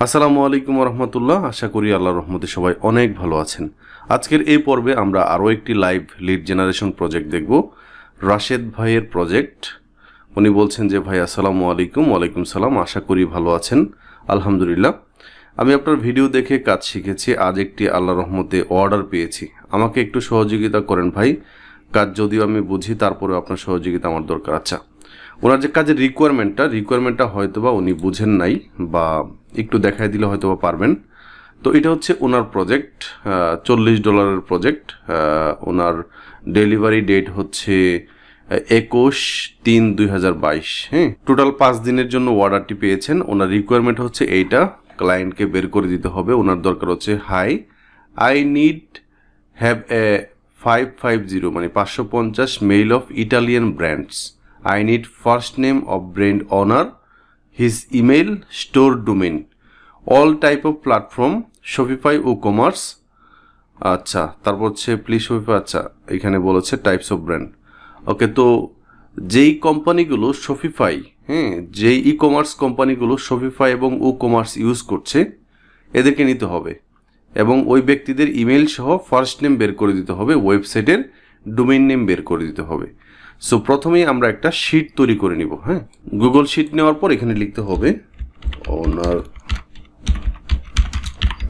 আসসালামু আলাইকুম রহমতুল্লাহ। আশা করি আল্লাহর রহমতে সবাই অনেক ভালো আছেন। আজকের এই পর্বে আমরা আরও একটি লাইভ লিড জেনারেশন প্রজেক্ট দেখব। রাশেদ ভাইয়ের প্রজেক্ট। উনি বলছেন যে ভাই আসসালামু আলাইকুম। ওয়ালাইকুম সালাম। আশা করি ভালো আছেন। আলহামদুলিল্লাহ। আমি আপনার ভিডিও দেখে কাজ শিখেছি। আজ একটি আল্লাহর রহমতে অর্ডার পেয়েছি। আমাকে একটু সহযোগিতা করেন ভাই। কাজ যদিও আমি বুঝি, তারপরেও আপনার সহযোগিতা আমার দরকার। আচ্ছা, ওনার যে কাজের রিকোয়ারমেন্টটা হয়তো বা উনি বুঝেন নাই, বা একটু দেখাই দিলে হয়তো বা পারবেন। তো এটা হচ্ছে ওনার প্রজেক্ট, $40 প্রজেক্ট। ওনার ডেলিভারি ডেট হচ্ছে 21/3/2022। হ্যাঁ, টোটাল 5 দিনের জন্য অর্ডারটি পেয়েছেন। ওনার রিকোয়ারমেন্ট হচ্ছে এইটা, ক্লায়েন্টকে বের করে দিতে হবে। ওনার দরকার হচ্ছে hi I need have a 550 মানে 550 mail of Italian brands. I need first name of brand owner, his email, store domain, all type of platform, Shopify WooCommerce। আচ্ছা, তারপর হচ্ছে প্লিজ Shopify। আচ্ছা, এখানে বলেছে টাইপস অফ ব্র্যান্ড। ওকে, তো যেই কোম্পানিগুলো শপিফাই, যেই ই কমার্স কোম্পানিগুলো শপিফাই এবং WooCommerce ইউজ করছে, এদেরকে নিতে হবে এবং ওই ব্যক্তিদের ইমেল সহ ফার্স্ট নেম বের করে দিতে হবে, ওয়েবসাইটের ডোমেইন নেম বের করে দিতে হবে। সো প্রথমেই আমরা একটা শিট তৈরি করে নিব। হ্যাঁ, গুগল শিট নেওয়ার পর এখানে লিখতে হবে ওনার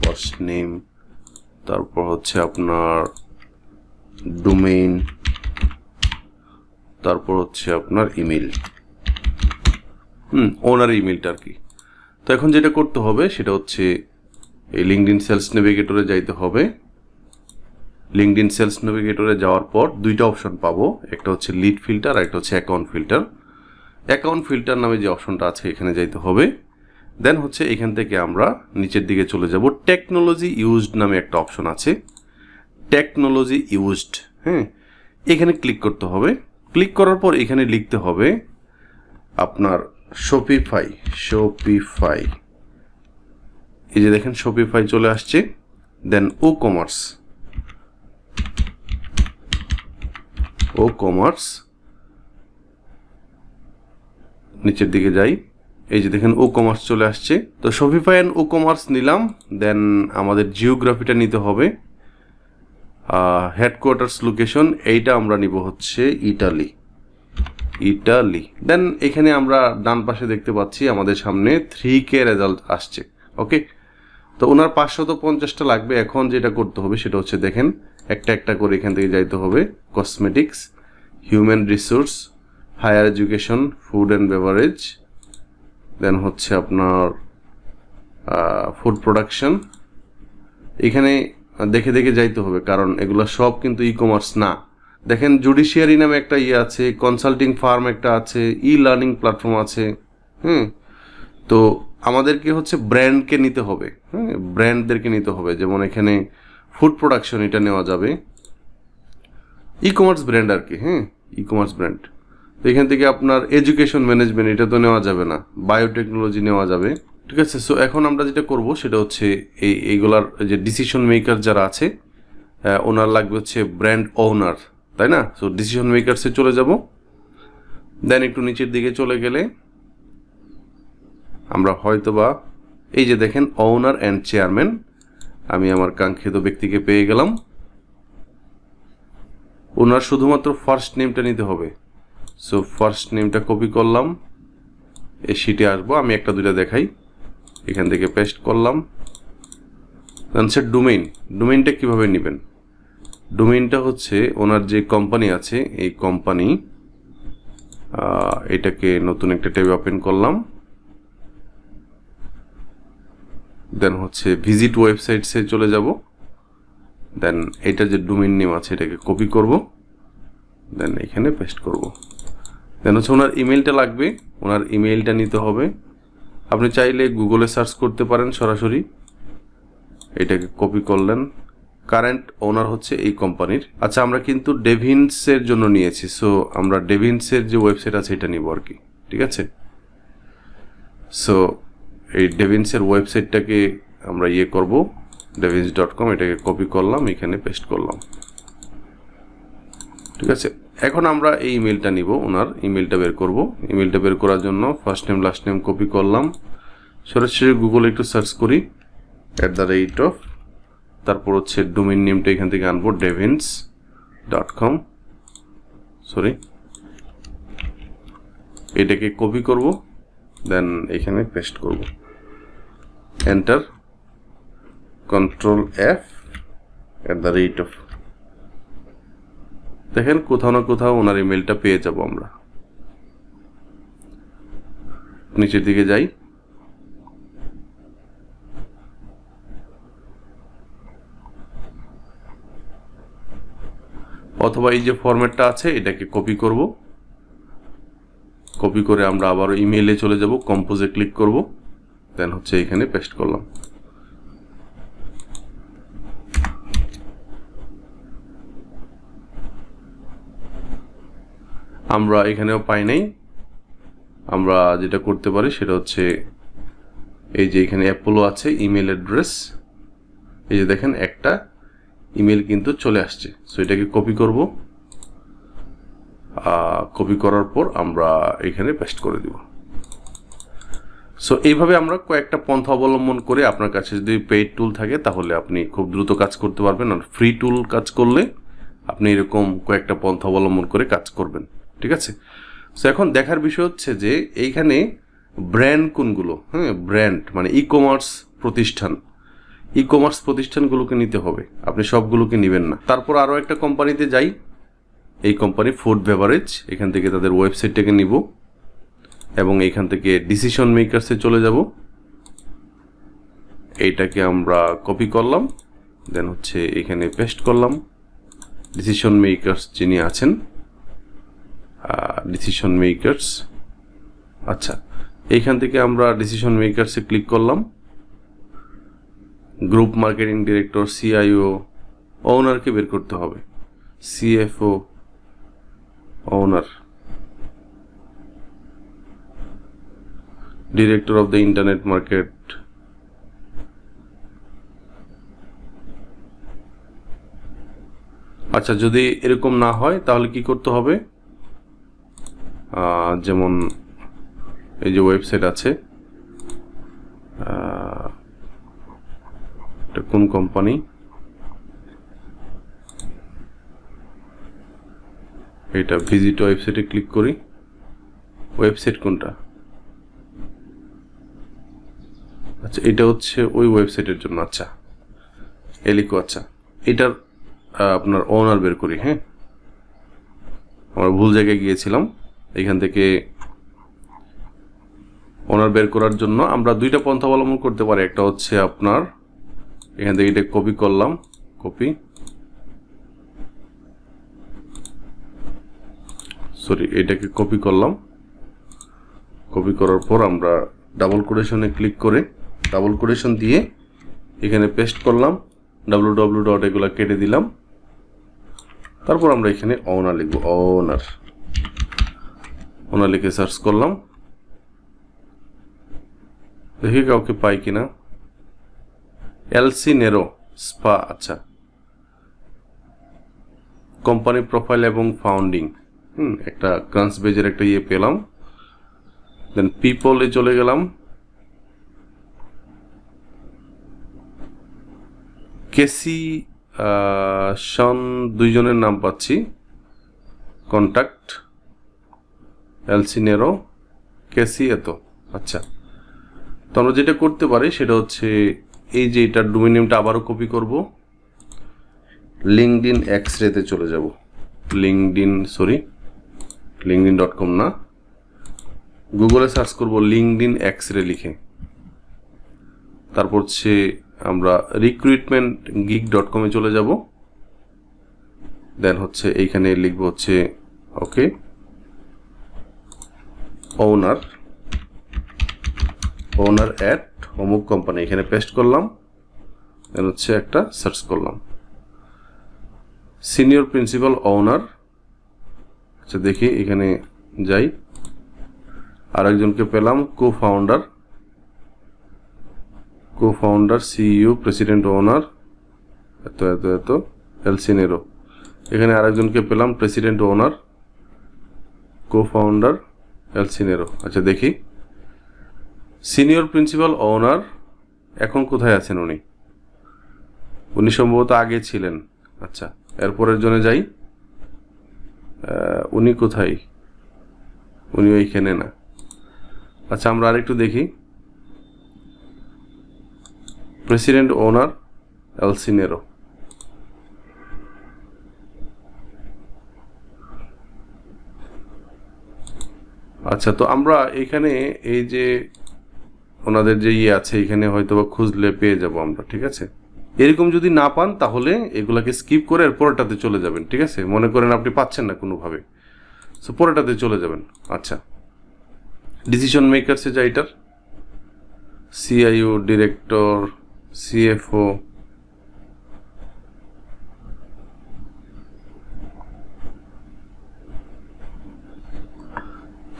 ফার্স্ট নেম, তারপর হচ্ছে আপনার ডোমেইন, তারপর হচ্ছে আপনার ইমেল, ওনার ইমেলটা আর কি। তো এখন যেটা করতে হবে সেটা হচ্ছে এই লিঙ্কডইন সেলস নেভিগেটরে যাইতে হবে। লিঙ্কডইন সেলস নেভিগেটরে যাওয়ার পর দুইটা অপশন পাবো, একটা হচ্ছে লিড ফিল্টার আর একটা হচ্ছে অ্যাকাউন্ট ফিল্টার। অ্যাকাউন্ট ফিল্টার নামে যে অপশনটা আছে এখানে যাইতে হবে। দেন হচ্ছে এখান থেকে আমরা নিচের দিকে চলে যাব। টেকনোলজি ইউজড নামে একটা অপশন আছে, টেকনোলজি ইউজড। হ্যাঁ, এখানে ক্লিক করতে হবে। ক্লিক করার পর এখানে লিখতে হবে আপনার শপিফাই। এই যে দেখেন শপিফাই চলে আসছে। দেন WooCommerce, নিচের দিকে যাই। এই যে দেখেন WooCommerce চলে আসছে। তো শপিফাই অ্যান্ড WooCommerce নিলাম। দেন আমাদের জিওগ্রাফিটা নিতে হবে, হেডকোয়ার্টার্স লোকেশন, এইটা আমরা নিব হচ্ছে ইটালি। দেন এখানে আমরা ডান পাশে দেখতে পাচ্ছি আমাদের সামনে 3K রেজাল্ট আসছে। ওকে, তো ওনার 550টা লাগবে। এখন যেটা করতে হবে সেটা হচ্ছে দেখেন একটা একটা করে এখান থেকে যাইতে হবে। Cosmetics, human resource, higher education, food and beverage, then হচ্ছে আপনার ফুড প্রোডাকশন। এখানে দেখে দেখে যাইতে হবে, কারণ এগুলো সব কিন্তু ই কমার্স না। দেখেন জুডিশিয়ারি নামে একটা ইয়ে আছে, কনসাল্টিং ফার্ম একটা আছে, ই লার্নিং প্ল্যাটফর্ম আছে। তো আমাদেরকে হচ্ছে ব্র্যান্ডকে নিতে হবে। ব্র্যান্ডদেরকে নিতে হবে। যেমন এখানে ফুড প্রোডাকশন, এটা নেওয়া যাবে, ই কমার্স ব্র্যান্ড আর কি। E commerce brand. তো এখান থেকে আপনার এডুকেশন ম্যানেজমেন্ট, এটা তো নেওয়া যাবে না। বায়োটেকনোলজি নেওয়া যাবে। ঠিক আছে। সো এখন আমরা যেটা করব সেটা হচ্ছে এইগুলার যে ডিসিশন মেকার যারা আছে, ওনার লাগবে হচ্ছে ব্র্যান্ড ওনার, তাই না? সো ডিসিশন মেকারসে চলে যাব। দেন একটু নিচের দিকে চলে গেলে আমরা হয়তোবা এই যে দেখেন ওনার অ্যান্ড চেয়ারম্যান, আমি আমার কাঙ্ক্ষিত ব্যক্তিকে পেয়ে গেলাম। ওনার শুধুমাত্র ফার্স্ট নেমটা নিতে হবে। সো ফার্স্ট নেমটা কপি করলাম, এই শিটে আসবো। আমি একটা দুইটা দেখাই। এখান থেকে পেস্ট করলাম। দেন হচ্ছে ডোমেইনটা কিভাবে নেবেন? ডোমেইনটা হচ্ছে ওনার যে কোম্পানি আছে, এই কোম্পানি, এটাকে নতুন একটা ট্যাবে ওপেন করলাম। দেন হচ্ছে ভিজিট ওয়েবসাইটসে চলে যাব। দেন এটা যে ডোমেইন নেম আছে এটাকে কপি করব, দেন এখানে পেস্ট করব। দেন হচ্ছে ওনার ইমেলটা লাগবে, ওনার ইমেলটা নিতে হবে। আপনি চাইলে গুগলে সার্চ করতে পারেন সরাসরি। এটাকে কপি করলেন। কারেন্ট ওনার হচ্ছে এই কোম্পানির। আচ্ছা, আমরা কিন্তু ডেভিনসের জন্য নিয়েছি। সো আমরা ডেভিনসের যে ওয়েবসাইট আছে এটা নিব আর কি। ঠিক আছে। সো এই ডেভিনসের ওয়েবসাইটটাকে আমরা করব, devins.com। এটাকে কপি করলাম, এখানে পেস্ট করলাম। ঠিক আছে। এখন আমরা এই ইমেলটা নিব, ওনার ইমেলটা বের করব। ইমেলটা বের করার জন্য first name last name copy করলাম। সরাসরি গুগলে একটু সার্চ করি @ তারপর হচ্ছে ডোমেইন নেমটা এখান থেকে আনবো devins.com সরি এটাকে কপি করব দেন এখানে পেস্ট করব এন্টার Ctrl+F @ দেখেন কোথাও না কোথাও ওনার ইমেলটা পেয়ে যাব আমরা নিচের দিকে যাই অথবা এই যে ফরম্যাটটা আছে এটাকে কপি করব কপি করে আমরা আবার ইমেইলে চলে যাব কম্পোজে ক্লিক করব দেন হচ্ছে এখানে পেস্ট করলাম আমরা এখানেও পাই নাই আমরা যেটা করতে পারি সেটা হচ্ছে এই যে এখানে অ্যাপোলো আছে ইমেল অ্যাড্রেস এই যে দেখেন একটা ইমেল কিন্তু চলে আসছে সো এটাকে কপি করব কপি করার পর আমরা এখানে পেস্ট করে দিব সো এইভাবে আমরা কয়েকটা পন্থা অবলম্বন করে আপনার কাছে যদি পেইড টুল থাকে তাহলে আপনি খুব দ্রুত কাজ করতে পারবেন আর ফ্রি টুল কাজ করলে আপনি এরকম কয়েকটা পন্থা অবলম্বন করে কাজ করবেন ঠিক আছে সো এখন দেখার বিষয় হচ্ছে যে এইখানে ব্র্যান্ড কোনগুলো হ্যাঁ ব্র্যান্ড মানে ই কমার্স প্রতিষ্ঠানগুলোকে নিতে হবে আপনি সবগুলোকে নেবেন না তারপর আরও একটা কোম্পানিতে যাই এই কোম্পানি ফুড বেভারেজ এখান থেকে তাদের ওয়েবসাইটটাকে নিব এবং এইখান থেকে ডিসিশন মেকার্সে চলে যাব এইটাকে আমরা কপি করলাম দেন হচ্ছে এখানে পেস্ট করলাম ডিসিশন মেকার্স যিনি আছেন ডিসিশন মেকার্স আচ্ছা এইখান থেকে আমরা ডিসিশন মেকার্সে ক্লিক করলাম গ্রুপ মার্কেটিং ডিরেক্টর সিআইও ওনারকে বের করতে হবে CFO owner director of the internet market আচ্ছা যদি এরকম না হয় তাহলে কি করতে হবে যেমন এই যে ওয়েবসাইট আছে এটা কোন কোম্পানি এটা ভিজিট ওয়েবসাইটে ক্লিক করি ওয়েবসাইট কোনটা আচ্ছা এটা হচ্ছে ওই ওয়েবসাইটের জন্য আচ্ছা এলিকো আচ্ছা এটার আপনার ওনার বের করি হ্যাঁ আমরা ভুল জায়গায় গিয়েছিলাম এখান থেকে ওনার বের করার জন্য আমরা দুইটা পন্থা অবলম্বন করতে পারি একটা হচ্ছে আপনার এখান থেকে এটা কপি করলাম কপি সরি এটাকে কপি করলাম কপি করার পর আমরা ডাবল কোটেশনে ক্লিক করে ডাবল কোটেশন দিয়ে এখানে পেস্ট করলাম www. এগুলা কেটে দিলাম তারপর আমরা এখানে ওনার লিখব ওনার লিখে সার্চ করলাম দেখি কাউকে পাই কিনা এলসি নেরো স্পা আচ্ছা কোম্পানি প্রোফাইল এবং ফাউন্ডিং একটা ক্রান্স বেজের একটা ইয়ে পেলাম দেন পিপলে চলে গেলাম কেসি শন দুইজনের নাম পাচ্ছি কন্ট্যাক্ট এলসি নেরো কেসি এত আচ্ছা তো আমরা যেটা করতে পারি সেটা হচ্ছে এই যে এটার ডোমেইন নেমটা আবারও কপি করব লিঙ্কডইন এক্সরেতে চলে যাব linkedin.com না গুগলে সার্চ করব লিঙ্কডইন এক্সরে লিখে তারপর হচ্ছে আমরা recruitmentgeek.com এ চলে যাব দেন হচ্ছে এইখানে লিখব হচ্ছে ওকে ওনার এট অমুক কোম্পানি এখানে পেস্ট করলাম দেন হচ্ছে একটা সার্চ করলাম সিনিয়র প্রিন্সিপাল ওনার আচ্ছা দেখি এখানে যাই আরেকজনকে পেলাম co-founder সিইও প্রেসিডেন্ট ওনার এত এলসি নেরো এখানে আরেকজনকে পেলাম প্রেসিডেন্ট ওনার co-founder এলসি নেরো আচ্ছা দেখি সিনিয়র প্রিন্সিপাল ওনার এখন কোথায় আছেন উনি? উনি সম্ভবত আগে ছিলেন। আচ্ছা, এরপরের জন্য যাই। উনি কোথায়? উনি ওইখানে না। আচ্ছা, আমরা আরেকটু দেখি। প্রেসিডেন্ট ওনার এলসিনেরো। আচ্ছা, তো আমরা এখানে এই যে ওনাদের যে আছে এখানে হয়তো বা খুঁজলে পেয়ে যাব আমরা, ঠিক আছে? এরকম যদি না পান তাহলে এগুলাকে স্কিপ করে এর পরেরটাতে চলে যাবেন, ঠিক আছে? মনে করেন আপনি পাচ্ছেন না কোনোভাবে, সো পরেরটাতে চলে যাবেন। আচ্ছা, ডিসিশন মেকারসে যা এটার সিআইও, ডিরেক্টর, সিএফও,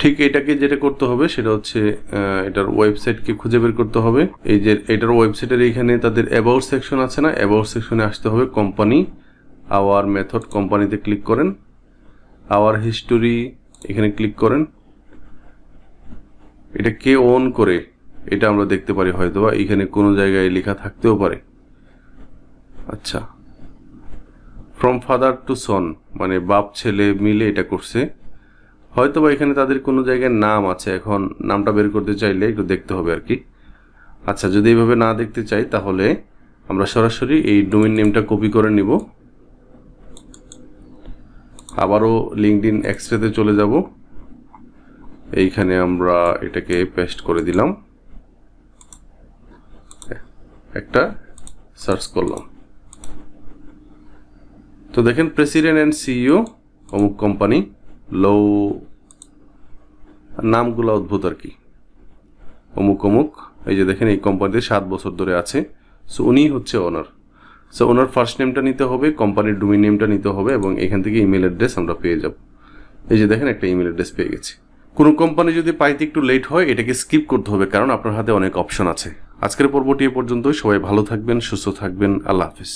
ঠিক এটাকে যেটা করতে হবে সেটা হচ্ছে এটার ওয়েবসাইটকে খুঁজে বের করতে হবে। এই যে এটার ওয়েবসাইটের এখানে তাদের অ্যাবাউট সেকশন আছে না, অ্যাবাউট সেকশনে আসতে হবে। কোম্পানি, আওয়ার মেথড, কোম্পানিতে ক্লিক করেন। আওয়ার হিস্টোরি এখানে ক্লিক করেন। এটা কে ওন করে এটা আমরা দেখতে পারি, হয়তো বা এখানে কোনো জায়গায় লেখা থাকতেও পারে। আচ্ছা, ফ্রম ফাদার টু সন, মানে বাপ ছেলে মিলে এটা করছে। হয়তো বা এখানে তাদের কোনো জায়গায় নাম আছে, এখন নামটা বের করতে চাইলে একটু দেখতে হবে আর কি। আচ্ছা, যদি এইভাবে না দেখতে চাই তাহলে আমরা সরাসরি এই ডোমেইন নেমটা কপি করে নিব। আবারও লিঙ্কডইন এক্সরেতে চলে যাব। এইখানে আমরা এটাকে পেস্ট করে দিলাম, একটা সার্চ করলাম। তো দেখেন প্রেসিডেন্ট অ্যান্ড সিইও অমুক কোম্পানি, লো, নামগুলো অদ্ভুত আর কি, অমুক অমুক। এই যে দেখেন এই কোম্পানিতে 7 বছর ধরে আছে। সো উনি হচ্ছে ওনার। সো ওনার ফার্স্ট নেমটা নিতে হবে, কোম্পানির ডোমেইন নেমটা নিতে হবে এবং এখান থেকে ইমেল অ্যাড্রেস আমরা পেয়ে যাব। এই যে দেখেন একটা ইমেল অ্যাড্রেস পেয়ে গেছি। কোনো কোম্পানি যদি পাইতে একটু লেট হয় এটাকে স্কিপ করতে হবে, কারণ আপনার হাতে অনেক অপশন আছে। আজকের পর্বটি এ পর্যন্তই। সবাই ভালো থাকবেন, সুস্থ থাকবেন। আল্লাহ হাফিজ।